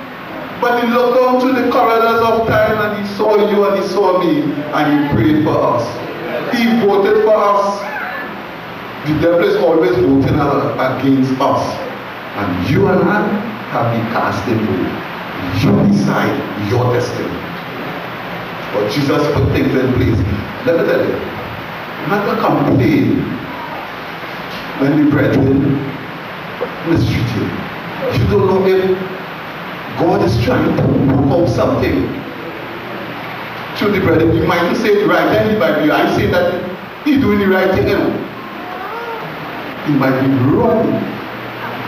But He looked down to the corridors of time and He saw you and He saw me. And He prayed for us. He voted for us. The devil is always voting against us. And you and I have been cast in vote. You decide your destiny. But Jesus put things in place. Let me tell you, not to complain when the brethren mistreat you. You don't know if God is trying to work out something through the brethren. You might say the right thing, but I say that He's doing the right thing, you know. He might be wrong.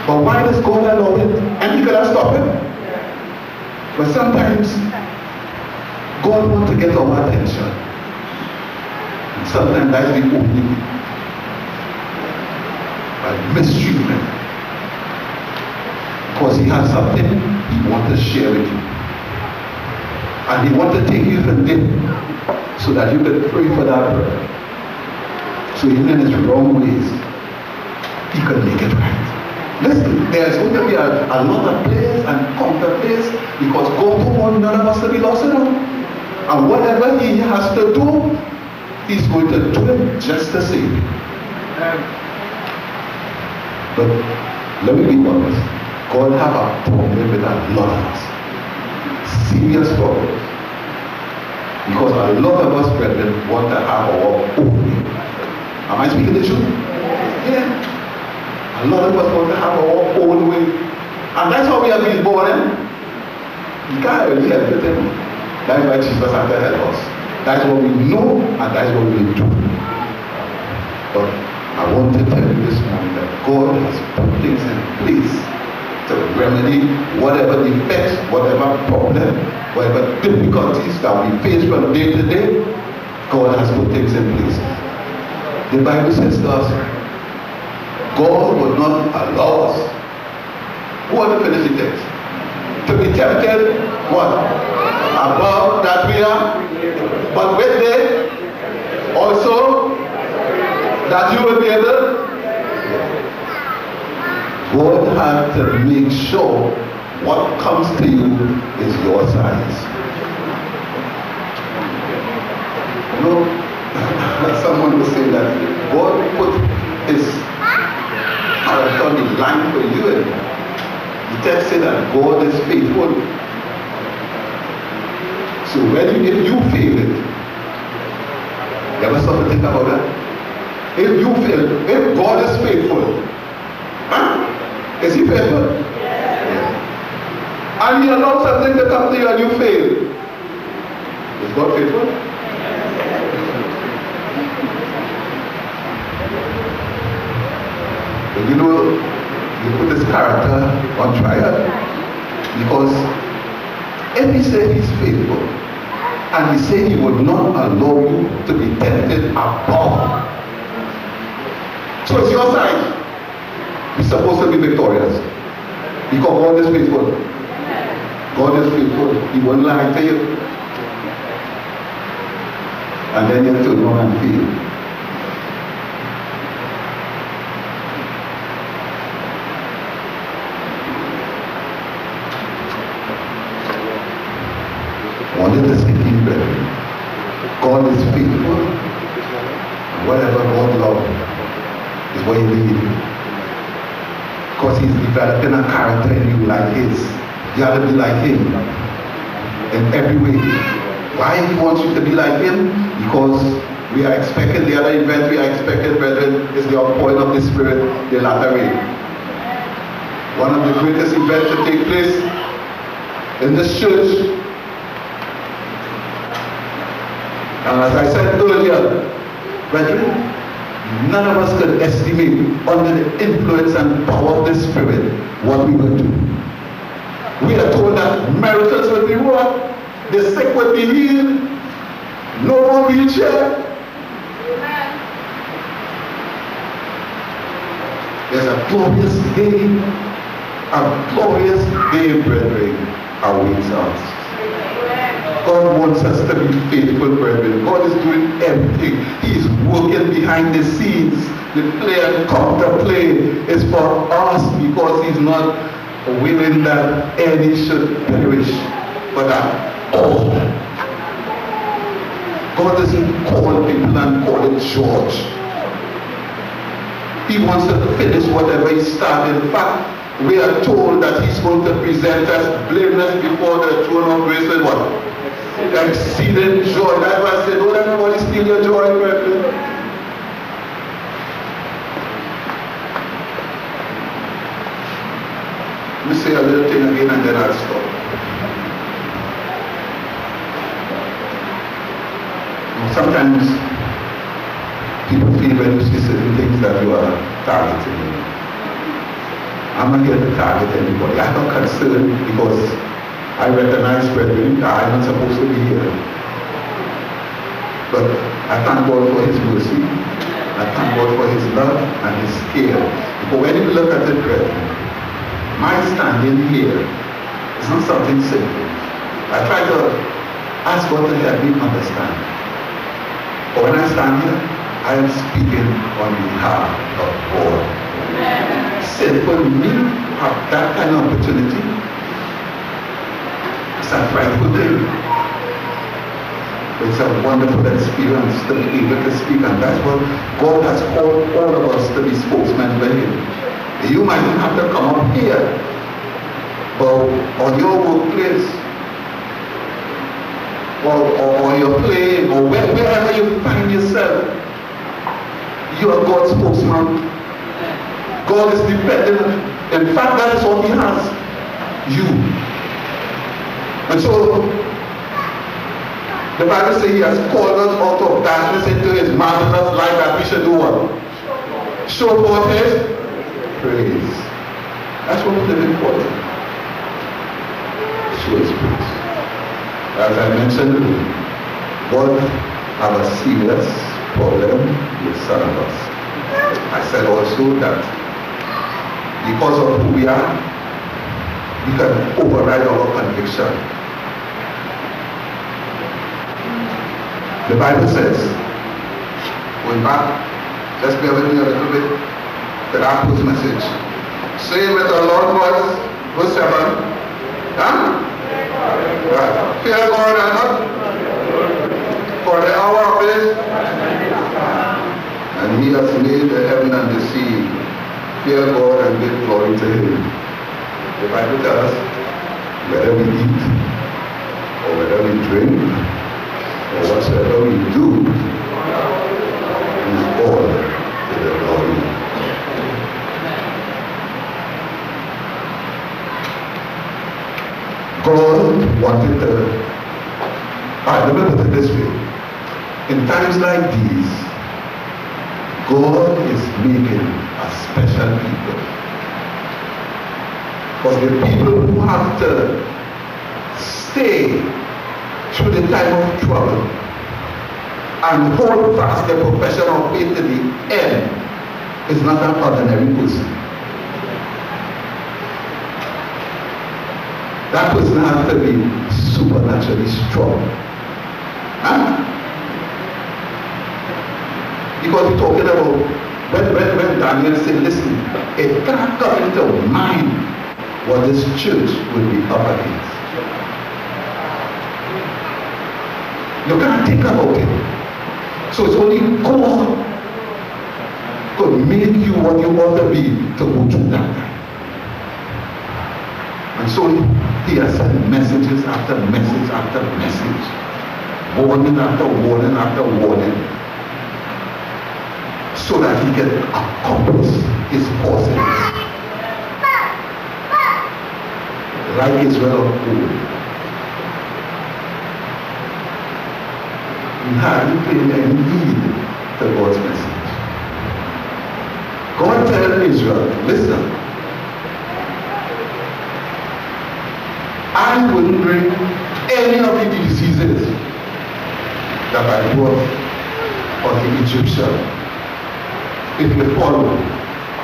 But why does God allow it? And He could have stopped it. But sometimes God wants to get our attention. Sometimes that's the only way. By mistreatment. Because He has something He wants to share with you. And He wants to take you from there so that you can pray for that brother. So even in his wrong ways, He can make it right. Listen, there's going to be a lot of place and counter place, because God don't want none of us to be lost in Him. And whatever He has to do, He's going to do it just the same. But let me be honest, God have a problem with a lot of us. Serious problems. Because a lot of us, brethren, want to have our own way. Am I speaking the truth? Yeah. A lot of us want to have our own way. And that's how we have been born in. You can't really help it. That's why Jesus had to help us. That's what we know, and that's what we do. But I want to tell you this morning that God has put things in place to remedy whatever defects, whatever problem, whatever difficulties that we face from day to day. God has put things in place. The Bible says to us, God will not allow us, who are the finish the text, to be tempted, what? Above that we are, but with them also that you will be able. have to make sure what comes to you is your size. You know, someone was saying that God put his character on the line for you, and the text said that God is faithful. So if you fail it, you ever stop to think about that? If you fail, if God is faithful, huh? Is he faithful? Yeah. And he allows something to come to you and you fail. Is God faithful? But you know, you put this character on trial because if he said he's faithful and he said he would not allow you to be tempted above, so it's your side. You're supposed to be victorious because God is faithful. God is faithful. He won't lie to you. And then you turn around and fail. I wanted to say to you, brethren, God is faithful. And whatever God loves is what you need. Because he's developing a character in you like his. You have to be like him in every way. Why he wants you to be like him? Because we are expecting the other event we are expecting, brethren, is the outpouring of the Spirit, the latter rain. One of the greatest events to take place in this church. And as I said earlier, brethren, none of us could estimate under the influence and power of the Spirit what we will do. We are told that miracles will be wrought, the sick will be healed, no more wheelchair. There's a glorious day, brethren, awaits us. God wants us to be faithful, brethren. God is doing everything. He is working behind the scenes. The play and counterplay is for us because he's not willing that any should perish, but that all. God doesn't call people and call it George. He wants to finish whatever he started. In fact, we are told that he's going to present us blameless before the throne of grace with what? Exceeding joy. That's why I said, don't let nobody steal your joy, brethren. Let me say a little thing again and then I'll stop. Sometimes people feel when you see certain things that you are targeting. I'm not here to target anybody. I'm not concerned because I recognize, brethren, that I'm not supposed to be here. But I thank God for his mercy. I thank God for his love and his care. But when you look at it, brethren, my standing here is not something simple. I try to ask God to help me understand. But when I stand here, I am speaking on behalf of God. Simple me have that kind of opportunity. It's a frightful thing. It's a wonderful experience to be able to speak, and that's what God has called all of us to be spokesmen for him. You might not have to come up here, but on your workplace, or your plane, or wherever you find yourself, you are God's spokesman. God is dependent. In fact, that is what he has. You. And so, the Bible says he has called us out of darkness into his marvelous light, that we should do what? Show forth his praise. That's what we're living for. Show his praise. As I mentioned, God have a serious problem with some of us. I said also that because of who we are, we can override our conviction. The Bible says, going back, let's bear with me a little bit, to that first message. Say with a loud voice, verse 7. Huh? Right. Fear God and not for the hour of his. And he has made the heaven and the sea. Fear God and give glory to him. The Bible tells us, whether we eat, or whether we drink, or whatsoever we do, is all to the glory. God wanted to, let me put it this way. In times like these, God is making a special people. Because the people who have to stay through the time of trouble and hold fast their profession of faith to the end is not an ordinary person. That person has to be supernaturally strong. Huh? Because we're talking about when Daniel said, listen, it can't come into mind what this church will be up against. You can't think about it. So it's only God could make you what you ought to be to go through that time. And so he has sent messages after message after message, warning after warning after warning, so that he can accomplish his purposes. Like Israel of old, he hadn't paid any heed to God's message. God told Israel, listen, I wouldn't bring any of the diseases that I brought on the Egyptian if you follow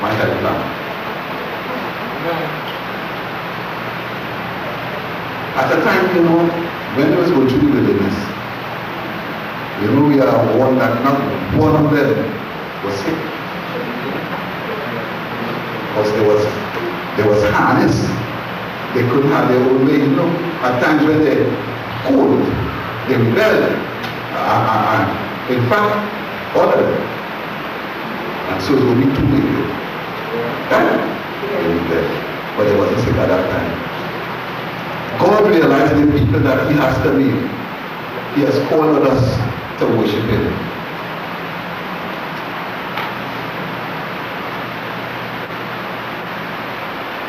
my health plan. At the time, when we was going through the wilderness, we are warned that not one of them was sick. Because there was harness. They couldn't have their own way, At times when they're cold, they rebelled. In fact, all of them. And so it will be too late. They rebelled. But they wasn't sick at that time. God realized the people that he has to make. He has called us to worship him.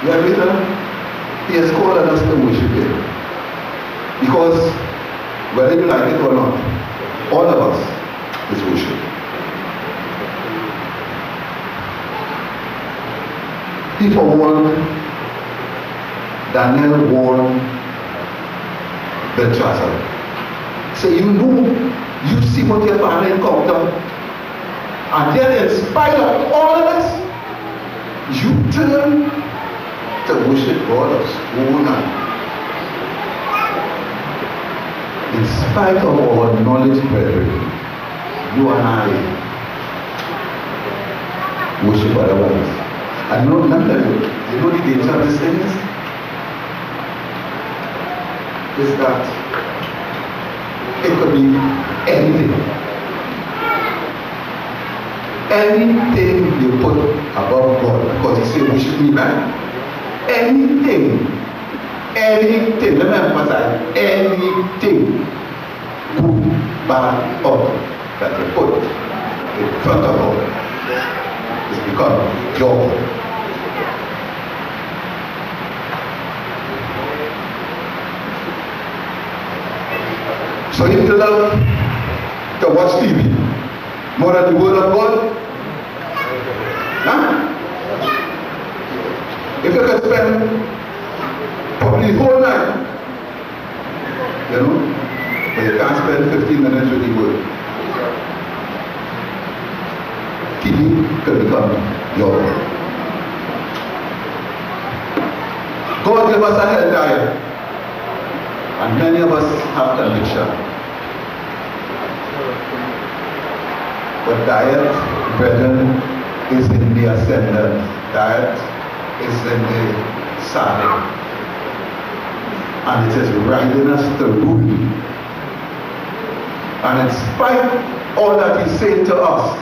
You are with us? He has called us to worship him. Because whether you like it or not, all of us is worship. He forewarned, Daniel warned Belshazzar. Say, you see what your father encountered, and then in spite of all of this, you turn to worship God of school and in spite of our knowledge, brethren, you and I worship otherwise. And not tell you the danger of this thing is that it could be anything. Anything you put above God, because he said worship me back. Anything, let me emphasize, anything, good, bad, or that you put in front of God is become your God. So if you love to watch TV more than the word of God, huh? If you can spend probably the whole night, but you can't spend 15 minutes with the word, TV can become your word. God gave us a health diet, and many of us have conviction. But diet, brethren, is in the ascendant. Diet is in the saddle. And it is riding us to rule. And in spite of all that he's saying to us,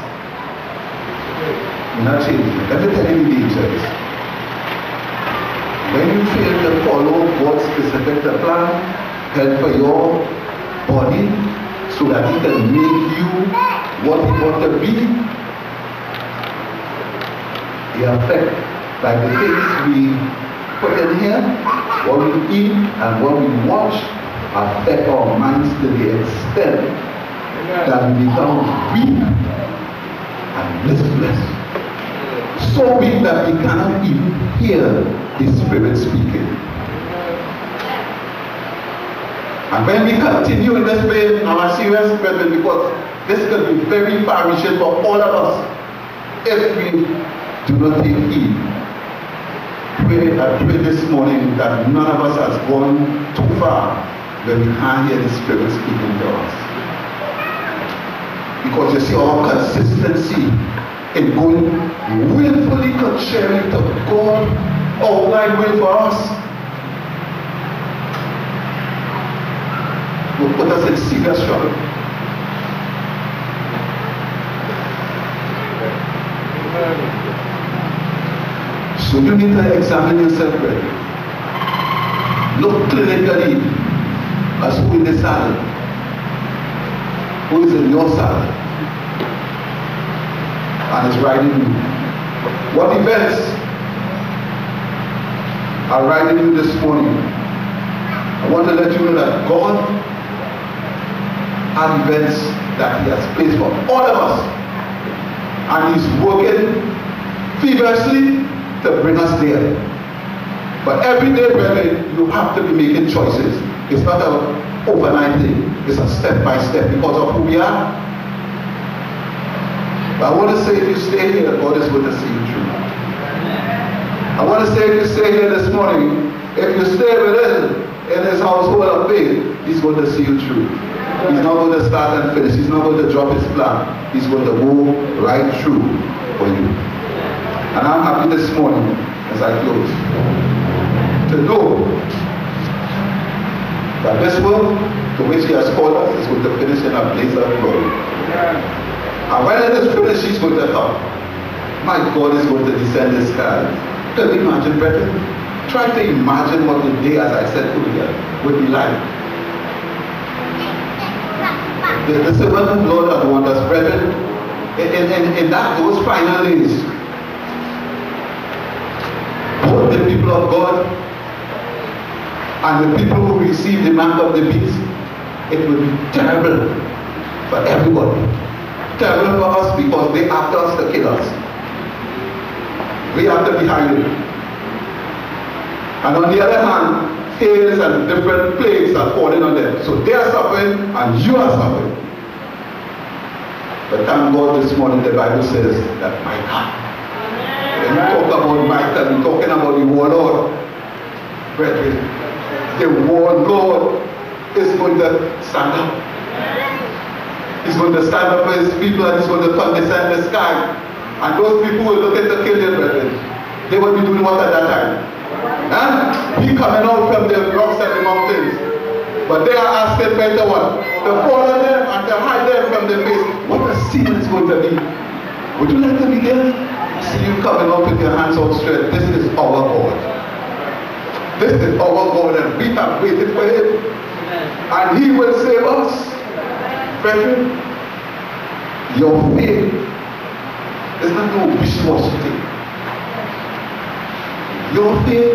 we're not changing. Let me tell you the dangers. When you fail to follow God's specific plan, help for your body so that he can make you what he wants to be, the effect, like the things we put in here, what we eat and what we watch, affect our minds to the extent that we become weak and listless. So weak that we cannot even hear the Spirit speaking. And when we continue in this way, our serious brethren, because this can be very far-reaching for all of us if we do not take heed. I pray this morning that none of us has gone too far when we can't hear the Spirit speaking to us. Because you see our consistency in going willfully contrary to God outlined way for us will put us in serious trouble. So you need to examine yourself, brother. Look clinically as who in the saddle, who is in your saddle, and is riding you. What events are riding you this morning? I want to let you know that God has events that he has placed for all of us, and he's working feverishly to bring us there. But every day, brother, you have to be making choices. It's not an overnight thing. It's a step by step because of who we are. But I want to say, if you stay here, God is going to see you through. I want to say, if you stay here this morning, if you stay within in his household of faith, he's going to see you through. He's not going to start and finish. He's not going to drop his plan. He's going to go right through for you. And I'm happy this morning, as I close, to know that this work to which he has called us is going to finish in a blaze of glory. And when it is finished, he's going to come. My God is going to descend the sky. Can you imagine, brethren? Try to imagine what the day, as I said earlier, would be like. The servant of the Lord are the one that's brethren. In those final days, both the people of God and the people who receive the mark of the beast, it will be terrible for everybody. Terrible for us because they after us to kill us. We have to be hiding. And on the other hand, hails and different plagues are falling on them. So they are suffering and you are suffering. But thank God this morning the Bible says that my God. When you talk about Michael, we're talking about the warlord. Brethren, the warlord is going to stand up. He's going to stand up for his people and he's going to condescend the sky. And those people will look at the kill their brethren. They will be doing what at that time? Huh? He coming out from the rocks and the mountains. But they are asking better what? To fall on them and to hide them from the face. What a scene it's going to be. Would you like to be there? See you coming out with your hands outstretched. This is our God. This is our God and we have waited for him. And he will save us. Brethren, your faith is not no wishy-washy thing. Your faith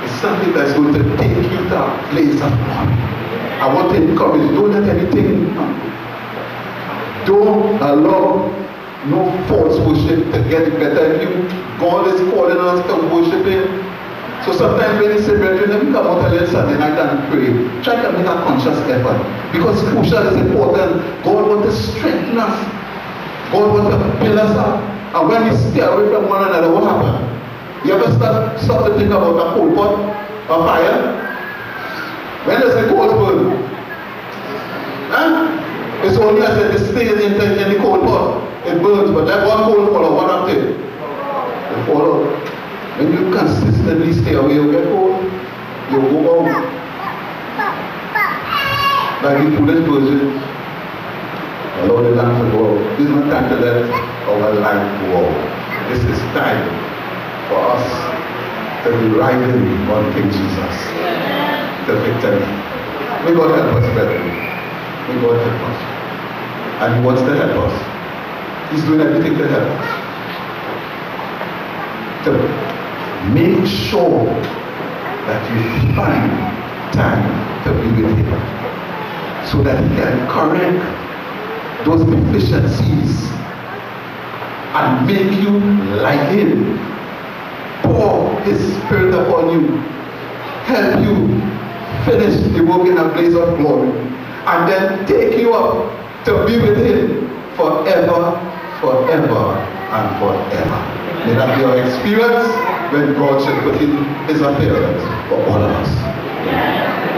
is something that's going to take you to a place of glory. I want to encourage you, don't let anything happen. Don't allow no false worship to get better in you. God is calling us to worship him. So sometimes when you say, brethren, let me come out on Sunday night and pray. Try to make a conscious effort. Because crucial is important. God wants to strengthen us. God wants to build us up. And when we stay away from one another, what happens? You ever stop to think about a coal pot or fire? When does the coal burn? Huh? It's only as it stays in the coal pot. It burns, but that one coal follows, what happens? It follows. When you simply stay away, you get cold, you go out. Like the foolish person, allow the lamp to go out. This is not time to let our light go out. This is time for us to be riding on King Jesus, the victory. May God help us, brethren. May God help us. And He wants to help us. He's doing everything to help us. To make sure that you find time to be with Him, so that He can correct those deficiencies and make you like Him, pour His Spirit upon you, help you finish the work in a place of glory, and then take you up to be with Him forever, forever, and forever. May that be our experience when God shall put in His appearance for all of us.